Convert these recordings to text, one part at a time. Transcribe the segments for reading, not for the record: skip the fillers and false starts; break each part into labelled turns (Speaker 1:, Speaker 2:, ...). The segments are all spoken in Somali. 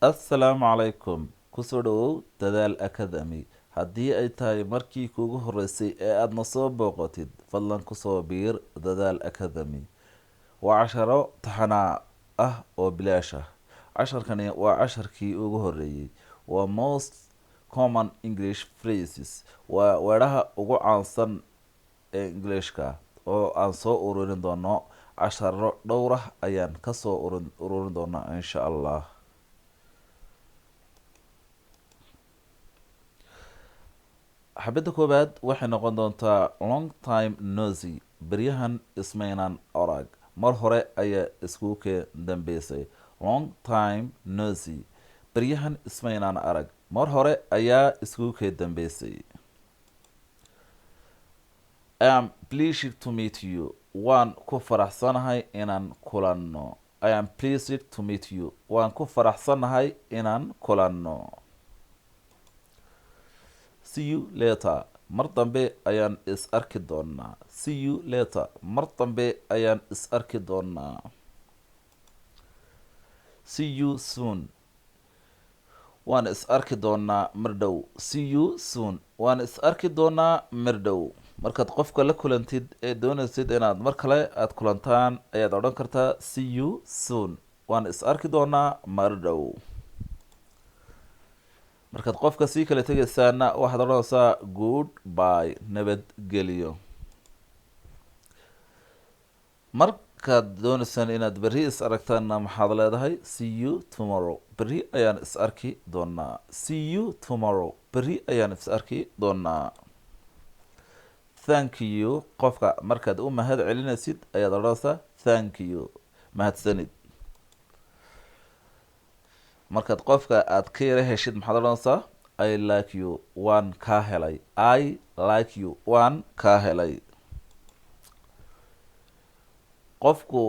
Speaker 1: assalaamu calaykum kusoo dhawow dadaal academy haddii ay tahay markii kuugu horeysay ee aadna soo booqatid fadlan kusoo biir dadaal academy waa casharo taxanaa ah oo bilaash ah. casharkani waa casharkii ugu horeeyey. waa most common english phrases, waa weedhaha ugu caansan ee englishka oo aan soo ururin doono. casharo dhowr ah ayaan kasoo ururin doonaa insha allah. xabadda koowaad waxay noqon doontaa long time nosy, beryahan ismaynan orag, mar hore ayaa iskuuke dambeysay. long time nosy, beryahan ismaynan arag, mar hore ayaa iskuuke dambeysay. I am pleased to meet you, waan ku faraxsanahay inaan kulanno. I am pleased to meet you, waan ku faraxsanahay inaan kulanno. See you later, mar dambe ayaan is arki doonaa. See you later, mar dambe ayaan is arki doonaa. See you soon, waan is arki doonaa mar dhow. See you soon, waan is arki doonaa mar dhow. markaad qofka la kulantid ee doonaysid inaad mar kale aad kulantaan ayaad odhan kartaa see you soon, waan is arki doonaa mar dhow. markaad qofka sii kala tegaysaana waxaad odhanaysaa good bye, nabadgelyo. markaad doonaysaan inaad berri is aragtaanna maxaad leedahay see you tomorrow, berri ayaan is arki doonaa. see you tomorrow, berri ayaan is arki doonaa. thank you, qofka markaad u mahad celinaysid ayaad odhanaysaa thank you, mahadsanid. markaad qofka aad ka yara heshid maxaad odhanaysaa I like you, waan kaa helay. I like you, waan kaa helay. qofku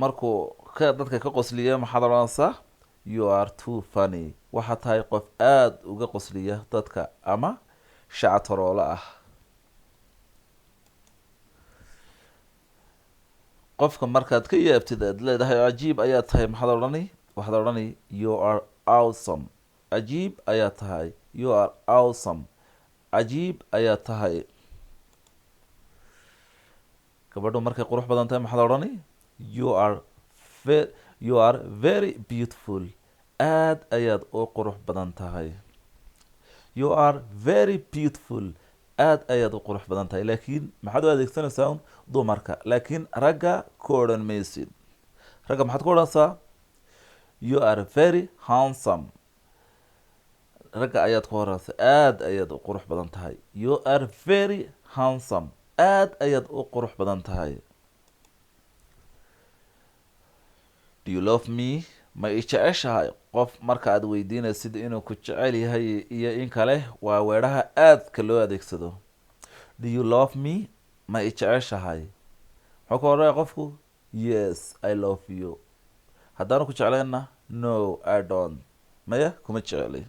Speaker 1: markuu dadka ka qosliya maxaad odhanaysaa you are too funny, waxaa tahay qof aada uga qosliya dadka ama shactaroolo ah. qofka markaad ka yaabtid aad leedahay cajiib ayaa tahay maxaad odhani waxaad odhani you are awesome, cajiib ayaa tahay. you are awesome, cajiib ayaa tahay. gabadhu markay qurux badan tahay maxaad odhani you are very beautiful, aad ayaad u qurux badan tahay. you are very beautiful, aad ayaad u qurux badan tahay. laakiin maxaad u adeegsanaysaa un dumarka, laakiin ragga ku odhan maysid. ragga maxaad ku odhanaysaa you are very handsome, ragga ayaad ku horeysa aad ayaad u qurux badan tahay. you are very handsome, aad ayaad u qurux badan tahay. do you love me, ma i jeceshahay? qof marka aad weydiinaysid inuu ku jecel yahay iyo in kale waa weedhaha aadka loo adeegsado. do you love me, ma i jeceshahay? muxuu ka horaya qofku yes I love you. haddaanu ku jeclayna no I don't, maya kuma jecli.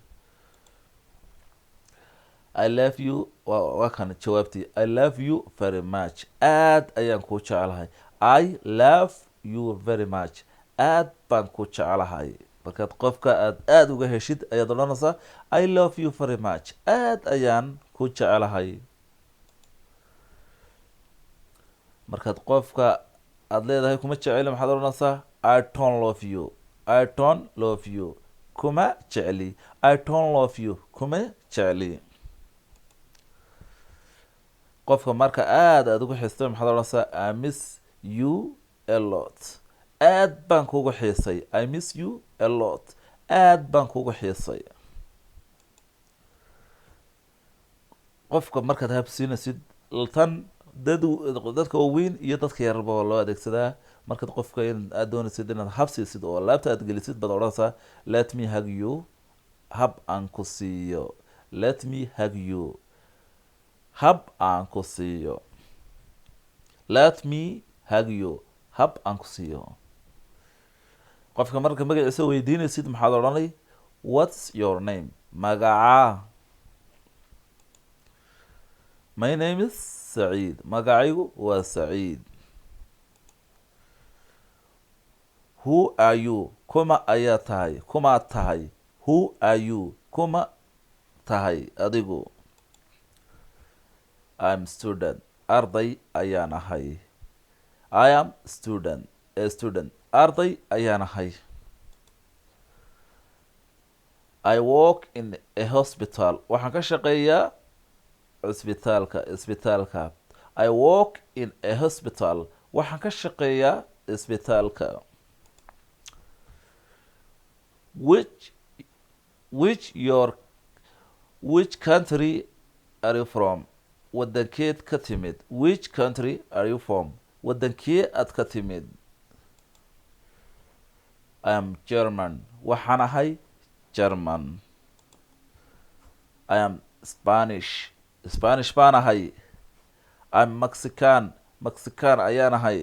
Speaker 1: I love you waa kan jawaabtii I love you very much, aad ayaan ku jecelahay. I love you very much, aad baan ku jecelahay. markaad qofka aada uga heshid ayaad odhanaysaa I love you very much, aad ayaan ku jecelahay. markaad qofka aada leedahay kuma jeceli maxaad odhanaysaa I don't love you, I don't love you, kuma jecli. I don't love you, kuma jecli. qofka marka aada ugu xiistay maxaad odhanaysaa I miss you a lot, aad baan kugu xiisay. I miss you a lot, aad baan kugu xiisay. qofka markaad habsiinaysid tan dadka waaweyn iyo dadka yararba waa loo adeegsadaa. markaad qofka aad doonaysid inaad habsiisid oo laabta aad gelisid baad odhanaysaa let me hug you, hab aan ku siiyo. let me hug you, hab aan ku siiyo. let me hug you, hab aan ku siiyo. qofka marka magaciisa weydiinaysid maxaad odhanay what's your name, magacaa? my name is Saciid, magacaygu waa Saciid. who are you kuma ayaa tahay kuma tahay who are you kuma tahay adigu I'm student arday ayaan ahay I am student a student arday ayaan ahay I work in a hospital waxaan ka shaqeeyaa isbitaalka I work in a hospital waxaan ka shaqeeyaa isbitaalka which country are you from wadankeed ka timid which country are you from wadankee aad ka timid I am German waxaan ahay German I am Spanish baan ahay I'm Mexican ayaan ahay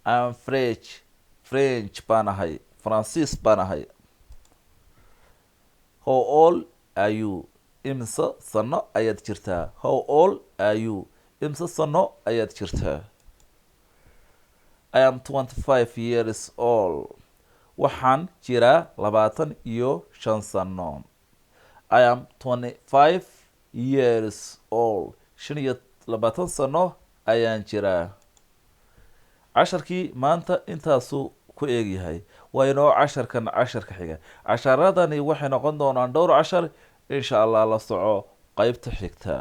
Speaker 1: I am French baan ahay Francis baan ahay how old are you imse sano ayaad jirtaa how old are you imse sano ayaad jirtaa I am 25 years old waxaan jiraa 25 sano I am 25 years old 25 sano ayaan jiraa casharkii maanta intaasuu ku eegyahay waa inoo casharka xiga casharadani waxay noqon doonaan dhowr cashar insha allah la soco qaybta xigta